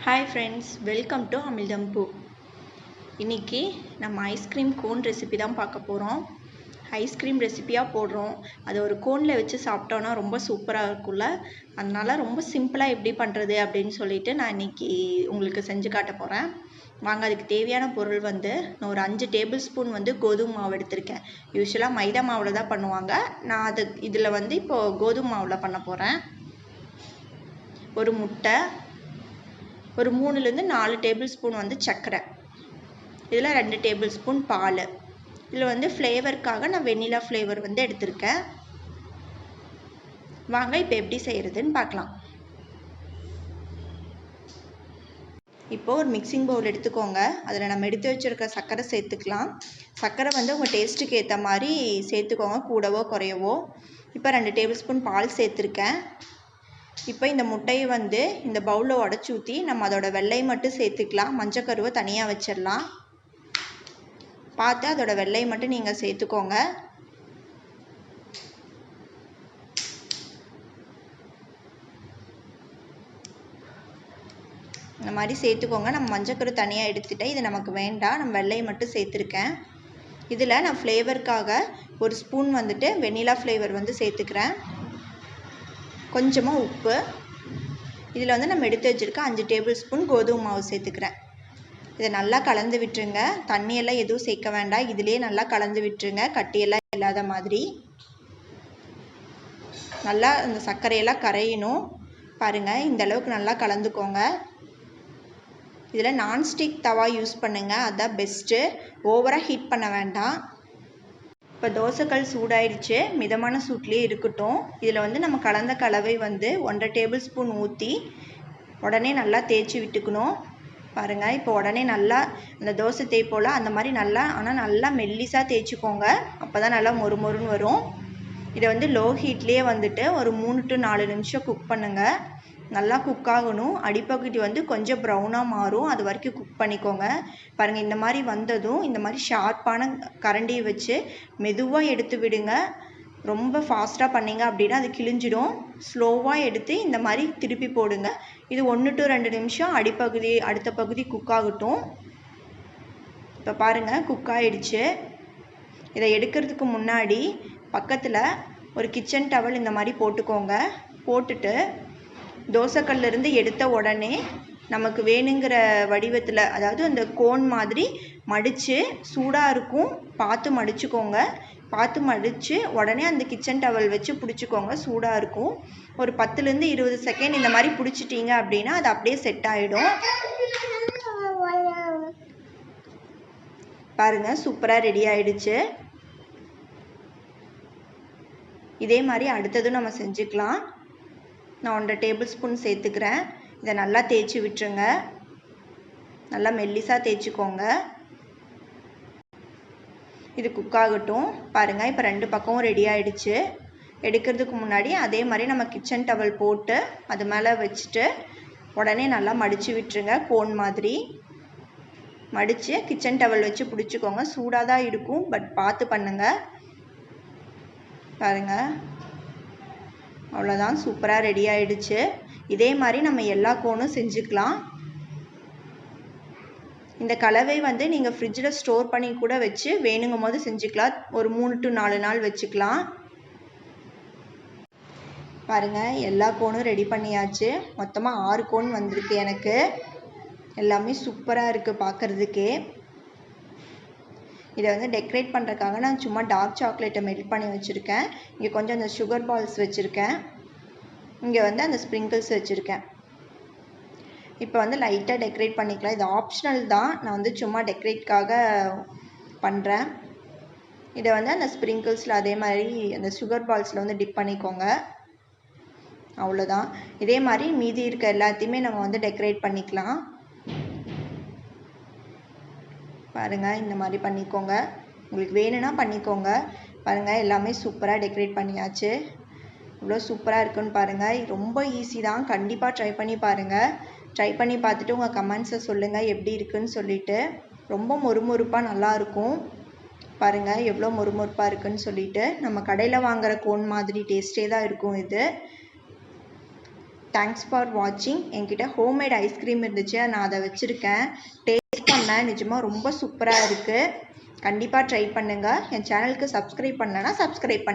Hi friends, welcome to Amizhthampoo. இன்றைக்கி நம்ம ice cream cone recipe தான் பார்க்க போகிறோம். ஐஸ்கிரீம் ரெசிப்பியாக போடுறோம். அது ஒரு கோனில் வச்சு சாப்பிட்டோன்னா ரொம்ப சூப்பராக இருக்கும்ல. அதனால் ரொம்ப சிம்பிளாக எப்படி பண்ணுறது அப்படின்னு சொல்லிட்டு நான் இன்றைக்கி உங்களுக்கு செஞ்சு காட்ட போகிறேன். வாங்க, அதுக்கு தேவையான பொருள் வந்து நான் ஒரு 5 டேபிள் ஸ்பூன் வந்து கோதுமை மாவு எடுத்திருக்கேன். யூஸ்வலாக மைதா மாவில் தான் பண்ணுவாங்க. நான் இதில் வந்து இப்போது கோதுமை மாவில் பண்ண போகிறேன். ஒரு முட்டை, ஒரு 3லேருந்து 4 டேபிள் ஸ்பூன் வந்து சர்க்கரை, இதில் 2 டேபிள் ஸ்பூன் பால். இதில் வந்து ஃப்ளேவருக்காக நான் வெண்ணிலா ஃப்ளேவர் வந்து எடுத்திருக்கேன். வாங்க இப்போ எப்படி செய்கிறதுன்னு பார்க்கலாம். இப்போது ஒரு மிக்சிங் பவுல் எடுத்துக்கோங்க. அதில் நம்ம எடுத்து வச்சுருக்க சர்க்கரை சேர்த்துக்கலாம். சர்க்கரை வந்து உங்கள் டேஸ்ட்டுக்கு ஏற்ற மாதிரி சேர்த்துக்கோங்க, கூடவோ குறையவோ. இப்போ 2 டேபிள் ஸ்பூன் பால் சேர்த்துருக்கேன். இப்போ இந்த முட்டையை வந்து இந்த பவுலில் உடச்சி ஊற்றி நம்ம அதோட வெள்ளையை மட்டும் சேர்த்துக்கலாம். மஞ்சக்கருவை தனியாக வச்சிடலாம். பார்த்து அதோட வெள்ளையை மட்டும் நீங்கள் சேர்த்துக்கோங்க. இந்த மாதிரி சேர்த்துக்கோங்க. நம்ம மஞ்சக்கரு தனியாக எடுத்துகிட்டேன். இது நமக்கு வேண்டாம், நம்ம வெள்ளையை மட்டும் சேர்த்துருக்கேன். இதில் நான் ஃப்ளேவருக்காக ஒரு ஸ்பூன் வந்துட்டு வெண்ணிலா ஃப்ளேவர் வந்து சேர்த்துக்கிறேன். கொஞ்சமாக உப்பு. இதில் வந்து நம்ம எடுத்து வச்சுருக்க 5 டேபிள் ஸ்பூன் கோதுமை மாவு சேர்த்துக்கிறேன். இதை நல்லா கலந்து விட்டுருங்க. தண்ணியெல்லாம் எதுவும் சேர்க்க வேண்டாம், இதிலே நல்லா கலந்து விட்டுருங்க, கட்டியெல்லாம் இல்லாத மாதிரி. நல்லா இந்த சர்க்கரையெல்லாம் கரையணும். பாருங்கள், இந்த அளவுக்கு நல்லா கலந்துக்கோங்க. இதில் நான்ஸ்டிக் தவா யூஸ் பண்ணுங்கள், அதுதான் பெஸ்ட்டு. ஓவராக ஹீட் பண்ண வேண்டாம். இப்போ தோசைக்கல் சூடாயிடுச்சு, மிதமான சூட்லேயே இருக்கட்டும். இதில் வந்து நம்ம கலந்த கலவை வந்து 1.5 டேபிள் ஸ்பூன் ஊற்றி உடனே நல்லா தேய்ச்சி விட்டுக்கணும். பாருங்கள், இப்போ உடனே நல்லா அந்த தோசை தேய்ப்போல் அந்த மாதிரி நல்லா, ஆனால் நல்லா மெல்லிஸாக தேய்ச்சிக்கோங்க. அப்போ தான் நல்லா மொறுமொறுன்னு வரும். இதை வந்து லோ ஹீட்லேயே வந்துட்டு ஒரு 3 to 4 நிமிஷம் குக் பண்ணுங்கள். நல்லா குக் ஆகணும். அடிப்பகுதி வந்து கொஞ்சம் ப்ரௌனாக மாறும், அது வரைக்கும் குக் பண்ணிக்கோங்க. பாருங்கள், இந்த மாதிரி வந்ததும் இந்த மாதிரி ஷார்ப்பான கரண்டியை வச்சு மெதுவாக எடுத்து விடுங்க. ரொம்ப ஃபாஸ்ட்டாக பண்ணிங்க அப்படின்னா அது கிழிஞ்சிடும். ஸ்லோவாக எடுத்து இந்த மாதிரி திருப்பி போடுங்க. இது 1 to 2 நிமிஷம் அடிப்பகுதி அடுத்த பகுதி குக் ஆகட்டும். இப்போ பாருங்கள், குக் ஆகிடுச்சு. இதை எடுக்கிறதுக்கு முன்னாடி பக்கத்தில் ஒரு கிச்சன் டவல் இந்த மாதிரி போட்டுக்கோங்க. போட்டுட்டு தோசைக்கல்லிருந்து எடுத்த உடனே நமக்கு வேணுங்கிற வடிவத்தில், அதாவது அந்த கோன் மாதிரி மடித்து, சூடாக இருக்கும் பார்த்து மடிச்சுக்கோங்க. பார்த்து மடித்து உடனே அந்த கிச்சன் டவல் வச்சு பிடிச்சிக்கோங்க, சூடாக இருக்கும். ஒரு 10லேருந்து 20 செகண்ட் இந்த மாதிரி பிடிச்சிட்டிங்க அப்படின்னா அது அப்படியே செட் ஆகிடும். பாருங்கள், சூப்பராக ரெடி ஆகிடுச்சு. இதே மாதிரி அடுத்ததும் நம்ம செஞ்சுக்கலாம். நான் 1.5 டேபிள் ஸ்பூன் சேர்த்துக்கிறேன். இதை நல்லா தேய்ச்சி விட்டுருங்க. நல்லா மெல்லிஸாக தேய்ச்சிக்கோங்க. இது குக் ஆகட்டும். பாருங்கள், இப்போ 2 பக்கமும் ரெடி ஆகிடுச்சு. எடுக்கிறதுக்கு முன்னாடி அதே மாதிரி நம்ம கிச்சன் டவல் போட்டு அது மேலே வச்சுட்டு உடனே நல்லா மடித்து விட்டுருங்க. கோன் மாதிரி மடித்து கிச்சன் டவல் வச்சு பிடிச்சிக்கோங்க. சூடாக தான் இருக்கும், பட் பார்த்து பண்ணுங்கள். பாருங்கள், அவ்வளோதான், சூப்பராக ரெடி ஆகிடுச்சு. இதே மாதிரி நம்ம எல்லா கோனும் செஞ்சுக்கலாம். இந்த கலவை வந்து நீங்கள் ஃப்ரிட்ஜில் ஸ்டோர் பண்ணி கூட வச்சு வேணுங்கும் போது செஞ்சுக்கலாம். ஒரு 3 to 4 நாள் வச்சுக்கலாம். பாருங்கள், எல்லா கோனும் ரெடி பண்ணியாச்சு. மொத்தமாக 6 கோன் வந்திருக்கு எனக்கு. எல்லாமே சூப்பராக இருக்குது பார்க்குறதுக்கே. இதை வந்து டெக்கரேட் பண்ணுறதுக்காக நான் சும்மா டார்க் சாக்லேட்டை மெல்ட் பண்ணி வச்சுருக்கேன். இங்கே கொஞ்சம் அந்த சுகர் பால்ஸ் வச்சுருக்கேன். இங்கே வந்து அந்த ஸ்ப்ரிங்கிள்ஸ் வச்சுருக்கேன். இப்போ வந்து லைட்டாக டெக்கரேட் பண்ணிக்கலாம். இது ஆப்ஷனல் தான், நான் வந்து சும்மா டெக்கரேட்காக பண்ணுறேன். இதை வந்து அந்த ஸ்ப்ரிங்கிள்ஸில் அதே மாதிரி அந்த சுகர் பால்ஸில் வந்து டிப் பண்ணிக்கோங்க. அவ்வளோதான். இதே மாதிரி மீதி இருக்க எல்லாத்தையுமே நம்ம வந்து டெக்கரேட் பண்ணிக்கலாம். பாருங்கள், இந்த மாதிரி பண்ணிக்கோங்க. உங்களுக்கு வேணும்னா பண்ணிக்கோங்க. பாருங்கள், எல்லாமே சூப்பராக டெக்கரேட் பண்ணியாச்சு. இவ்வளோ சூப்பராக இருக்குன்னு பாருங்கள். ரொம்ப ஈஸி தான், கண்டிப்பாக ட்ரை பண்ணி பாருங்கள். ட்ரை பண்ணி பார்த்துட்டு உங்கள் கமெண்ட்ஸை சொல்லுங்கள் எப்படி இருக்குன்னு சொல்லிவிட்டு. ரொம்ப மொறுமொறுப்பாக நல்லாயிருக்கும். பாருங்கள், எவ்வளோ மொறுமொறுப்பாக இருக்குன்னு சொல்லிட்டு. நம்ம கடையில் வாங்குகிற கோன் மாதிரி டேஸ்ட்டே தான் இருக்கும் இது. தேங்க்ஸ் ஃபார் வாட்சிங். என்கிட்ட ஹோம்மேட் ஐஸ்கிரீம் இருந்துச்சு, நான் அதை வச்சுருக்கேன். டேஸ்ட் பண்ணேன், நிஜமாக ரொம்ப சூப்பராக இருக்குது. கண்டிப்பாக ட்ரை பண்ணுங்கள். என் சேனலுக்கு சப்ஸ்கிரைப் பண்ணலைன்னா சப்ஸ்கிரைப் பண்ணுங்கள்.